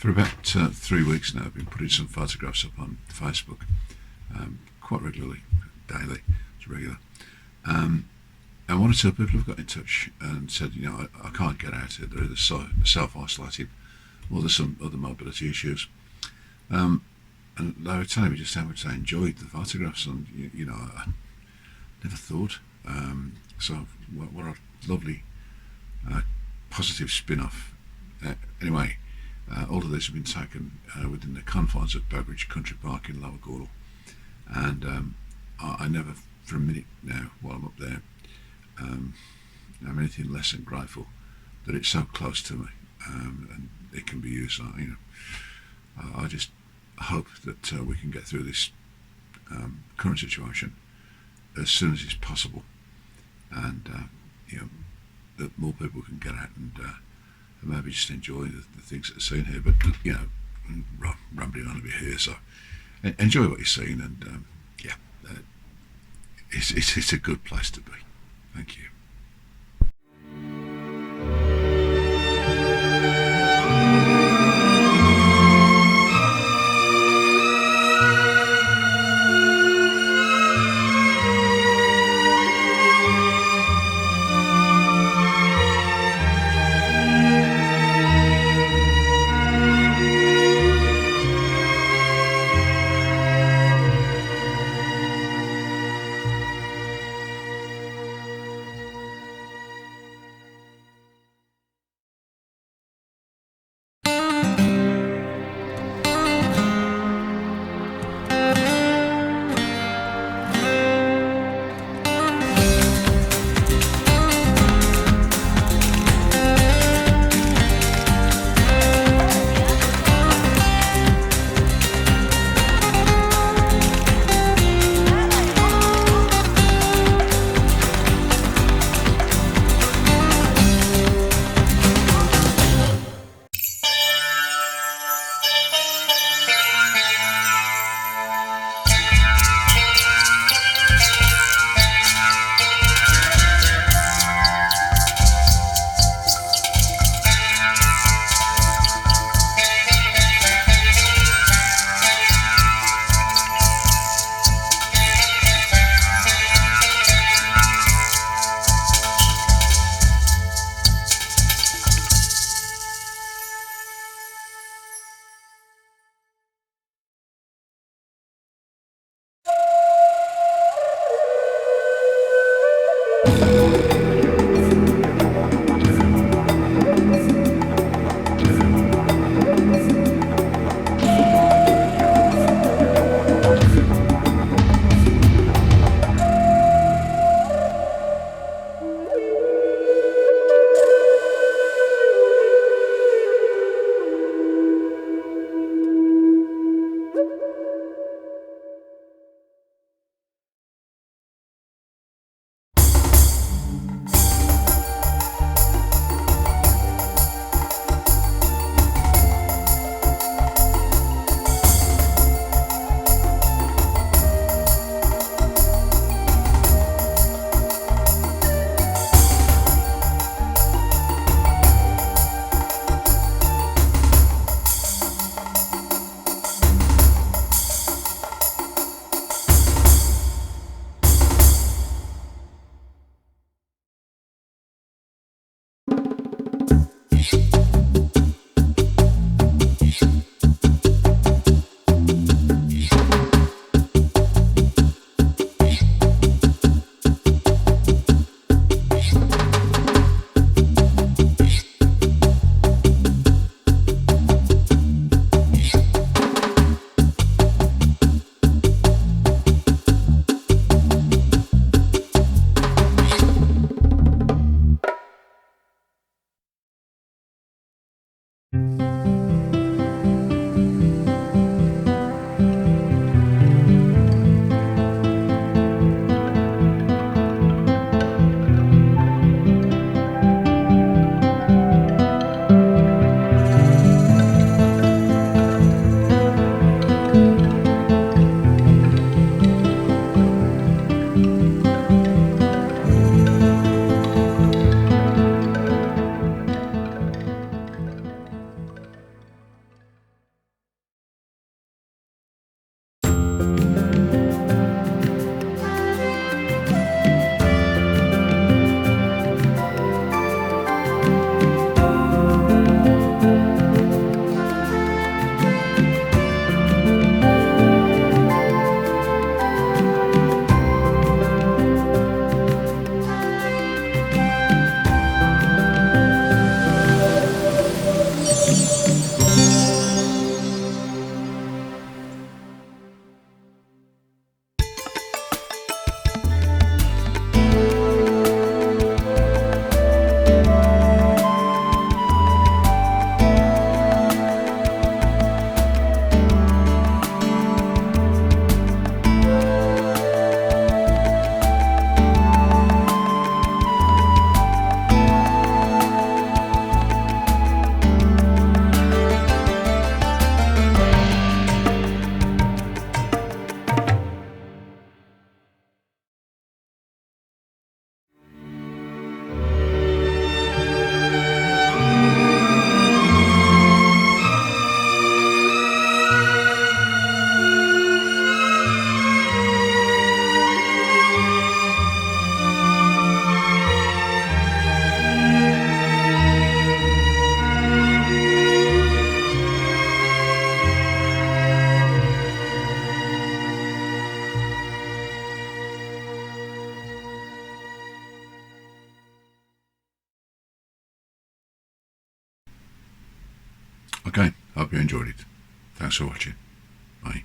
For about 3 weeks now, I've been putting some photographs up on Facebook quite regularly, daily. It's regular. And one or two people have got in touch and said, I can't get out here. They're either self-isolated or there's some other mobility issues. And they were telling me just how much they enjoyed the photographs, and I never thought. So what a lovely positive spin-off. Anyway, all of this have been taken within the confines of Baggeridge Country Park in Lower Gawdle, and I never for a minute now while I'm up there I'm anything less than grateful that it's so close to me, and it can be used. I just hope that we can get through this current situation as soon as it's possible, and that more people can get out and maybe just enjoy the things that are seen here. But rambling on a bit here, so enjoy what you're seeing, and it's a good place to be. Thank you. Okay, hope you enjoyed it. Thanks for watching. Bye.